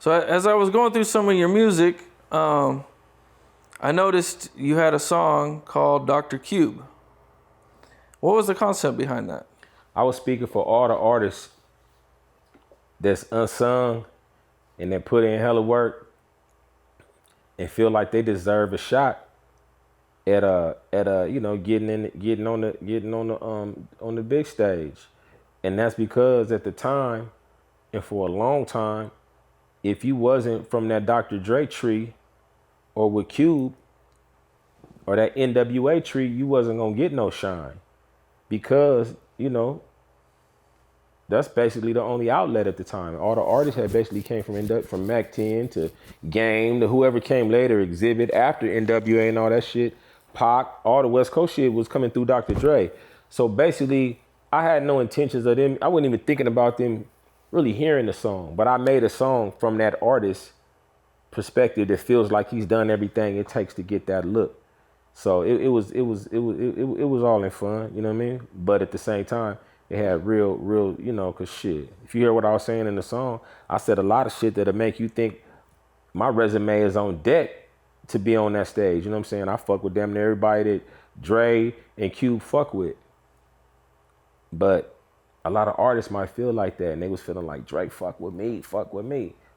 So as I was going through some of your music, I noticed you had a song called Dr. Cube. What was the concept behind that? I was speaking for all the artists that's unsung and that put in hella work and feel like they deserve a shot at you know, getting on the big stage. And that's because at the time and for a long time, if you wasn't from that Dr. Dre tree or with Cube or that NWA tree, you wasn't gonna get no shine because, you know, that's basically the only outlet at the time. All the artists had basically came from Mac 10 to Game to whoever came later, Exhibit after NWA and all that shit. Pac, all the West Coast shit was coming through Dr. Dre. So basically, I had no intentions of them. I wasn't even thinking about them really hearing the song, but I made a song from that artist's perspective that feels like he's done everything it takes to get that look. So it was all in fun, you know what I mean? But at the same time, it had real, you know, cause shit. If you hear what I was saying in the song, I said a lot of shit that'll make you think my resume is on deck to be on that stage. You know what I'm saying? I fuck with damn near everybody that Dre and Cube fuck with. But a lot of artists might feel like that, and they was feeling like Drake fuck with me.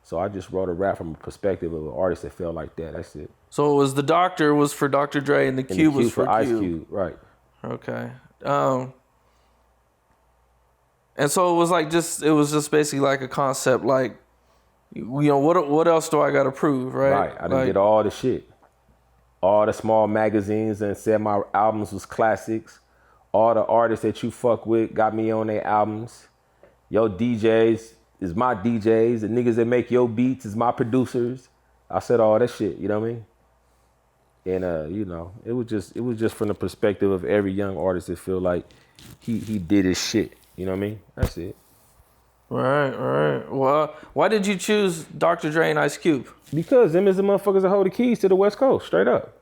So I just wrote a rap from a perspective of an artist that felt like that. That's it. So it was the Doctor was for Dr. Dre and the Cube was for Ice Cube. Cube, right? Okay. And so it was just basically like a concept, like, you know, what else do I got to prove, right? Right. I done did all the shit. All the small magazines and said my albums was classics. All the artists that you fuck with got me on their albums. Your DJs is my DJs. The niggas that make your beats is my producers. I said all that shit, you know what I mean? And you know, it was just from the perspective of every young artist that feel like he did his shit. You know what I mean? That's it. Right. Well, why did you choose Dr. Dre and Ice Cube? Because them is the motherfuckers that hold the keys to the West Coast, straight up.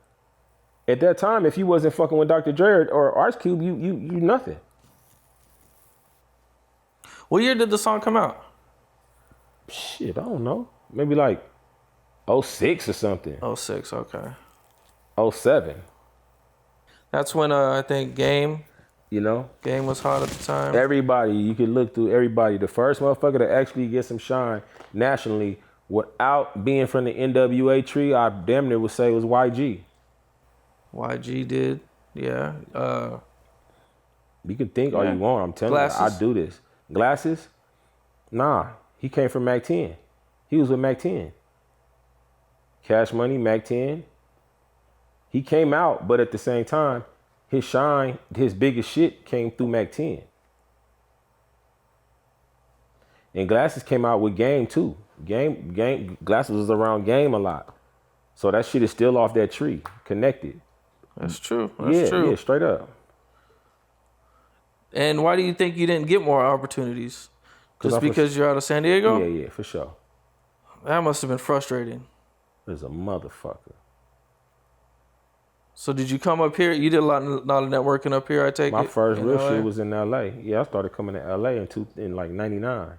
At that time, if you wasn't fucking with Dr. Dre or Ice Cube, you nothing. What year did the song come out? Shit, I don't know. Maybe like 06 or something. 06, okay. 07. That's when I think Game was hot at the time. Everybody, you could look through everybody. The first motherfucker to actually get some shine nationally without being from the NWA tree, I damn near would say was YG. YG did, yeah. You can think all you want. I'm telling you, I do this. Glasses? Nah, he came from Mac 10. He was with Mac 10. Cash Money, Mac 10. He came out, but at the same time, his shine, his biggest shit came through Mac 10. And Glasses came out with Game too. Glasses was around Game a lot. So that shit is still off that tree, connected. That's true. That's true. Yeah, straight up. And why do you think you didn't get more opportunities? Just because you're out of San Diego? Yeah, for sure. That must have been frustrating. There's a motherfucker. So did you come up here? You did a lot of networking up here, I take it? My first real shit was in LA. Yeah, I started coming to LA in like 99.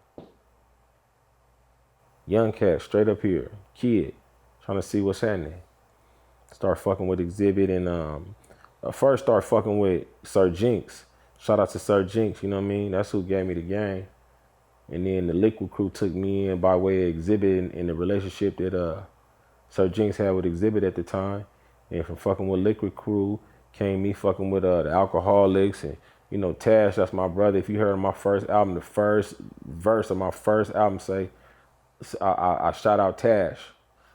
Young cat, straight up here. Kid, trying to see what's happening. Start fucking with Exhibit and I first start fucking with Sir Jinx. Shout out to Sir Jinx, you know what I mean? That's who gave me the game. And then the Liquid crew took me in by way of Exhibit and the relationship that Sir Jinx had with Exhibit at the time. And from fucking with Liquid crew came me fucking with the Alcoholics and, you know, Tash, that's my brother. If you heard my first album, the first verse of my first album say, I shout out Tash.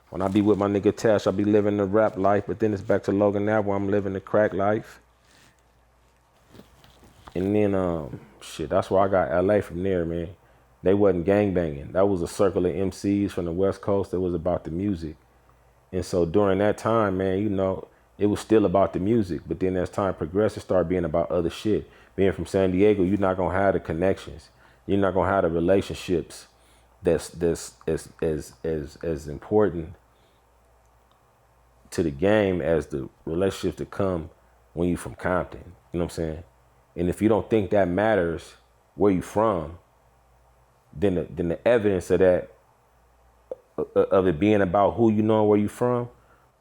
When I be with my nigga Tash, I be living the rap life, but then it's back to Logan now where I'm living the crack life. And then, that's where I got LA from there, man. They wasn't gangbanging. That was a circle of MCs from the West Coast that was about the music. And so during that time, man, you know, it was still about the music. But then as time progressed, it started being about other shit. Being from San Diego, you're not gonna have the connections. You're not gonna have the relationships that's as important to the game as the relationships that come when you from Compton. You know what I'm saying? And if you don't think that matters where you from, then the evidence of that of it being about who you know and where you from,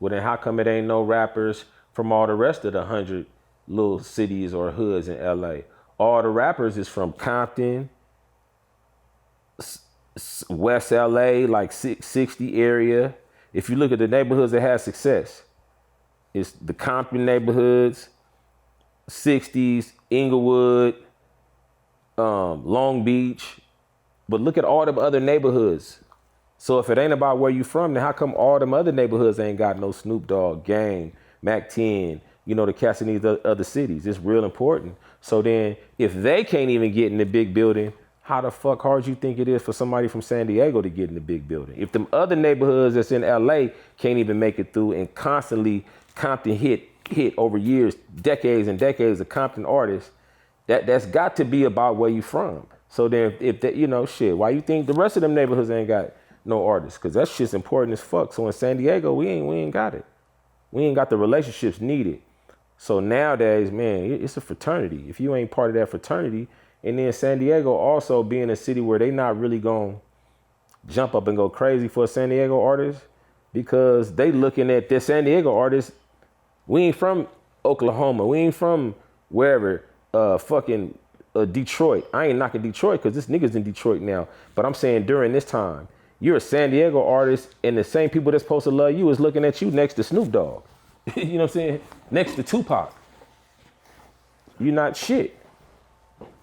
well then how come it ain't no rappers from all the rest of the 100 little cities or hoods in LA? All the rappers is from Compton, West LA, like 60 area. If you look at the neighborhoods that have success, it's the Compton neighborhoods, 60s, Inglewood, Long Beach. But look at all them other neighborhoods. So if it ain't about where you from, then how come all them other neighborhoods ain't got no Snoop Dogg, Game, Mac 10, the cats in these other cities? It's real important. So then if they can't even get in the big building, how the fuck hard you think it is for somebody from San Diego to get in the big building? If them other neighborhoods that's in LA can't even make it through, and constantly Compton hit over years, decades and decades of Compton artists, that's got to be about where you from. So then if that, shit, why you think the rest of them neighborhoods ain't got no artists? Cause that shit's important as fuck. So in San Diego, we ain't got it. We ain't got the relationships needed. So nowadays, man, it's a fraternity. If you ain't part of that fraternity, and then San Diego also being a city where they not really gonna jump up and go crazy for a San Diego artist, because they looking at this San Diego artist. We ain't from Oklahoma. We ain't from wherever, Detroit. I ain't knocking Detroit because this nigga's in Detroit now. But I'm saying during this time, you're a San Diego artist, and the same people that's supposed to love you is looking at you next to Snoop Dogg. You know what I'm saying? Next to Tupac. You're not shit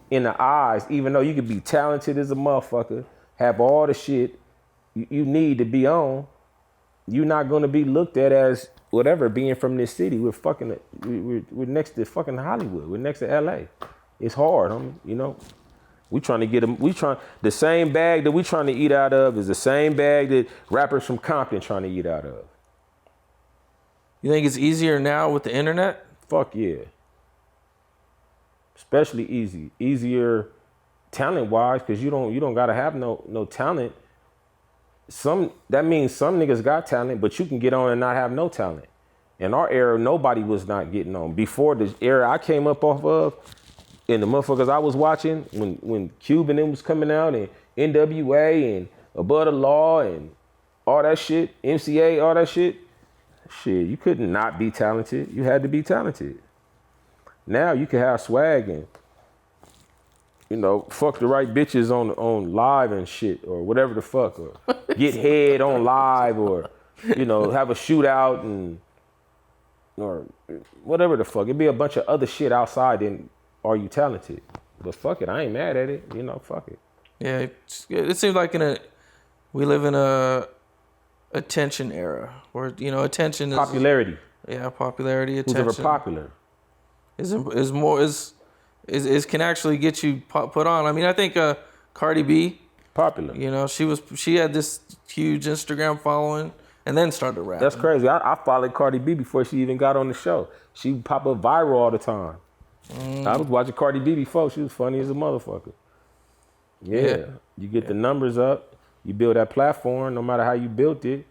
in the eyes, even though you could be talented as a motherfucker, have all the shit you need to be on. You're not gonna be looked at as whatever being from this city. We're next to fucking Hollywood. We're next to LA. It's hard, homie. We trying to get them. The same bag that we trying to eat out of is the same bag that rappers from Compton trying to eat out of. You think it's easier now with the internet? Fuck yeah. Especially easier talent wise, because you don't gotta have no talent. That means some niggas got talent, but you can get on and not have no talent. In our era, nobody was not getting on. Before the era I came up off of, and the motherfuckers I was watching, when Cube and them was coming out, and NWA and Above the Law and all that shit, MCA, all that shit, you couldn't not be talented. You had to be talented. Now you can have swag and, fuck the right bitches on live and shit, or whatever the fuck, or get head on live, or, have a shootout or whatever the fuck. It'd be a bunch of other shit outside than are you talented. But fuck it, I ain't mad at it. Fuck it. Yeah, it seems like we live in a attention era where attention is popularity. Yeah, popularity, attention. Who's ever popular is can actually get you put on. I mean, I think Cardi B, popular. She had this huge Instagram following and then started rapping. That's crazy. I followed Cardi B before she even got on the show. She pop up viral all the time. I was watching Cardi B before. She was funny as a motherfucker. Yeah. You get the numbers up. You build that platform, no matter how you built it.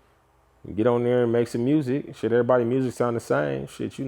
You get on there and make some music. Shit, everybody music sound the same. Shit,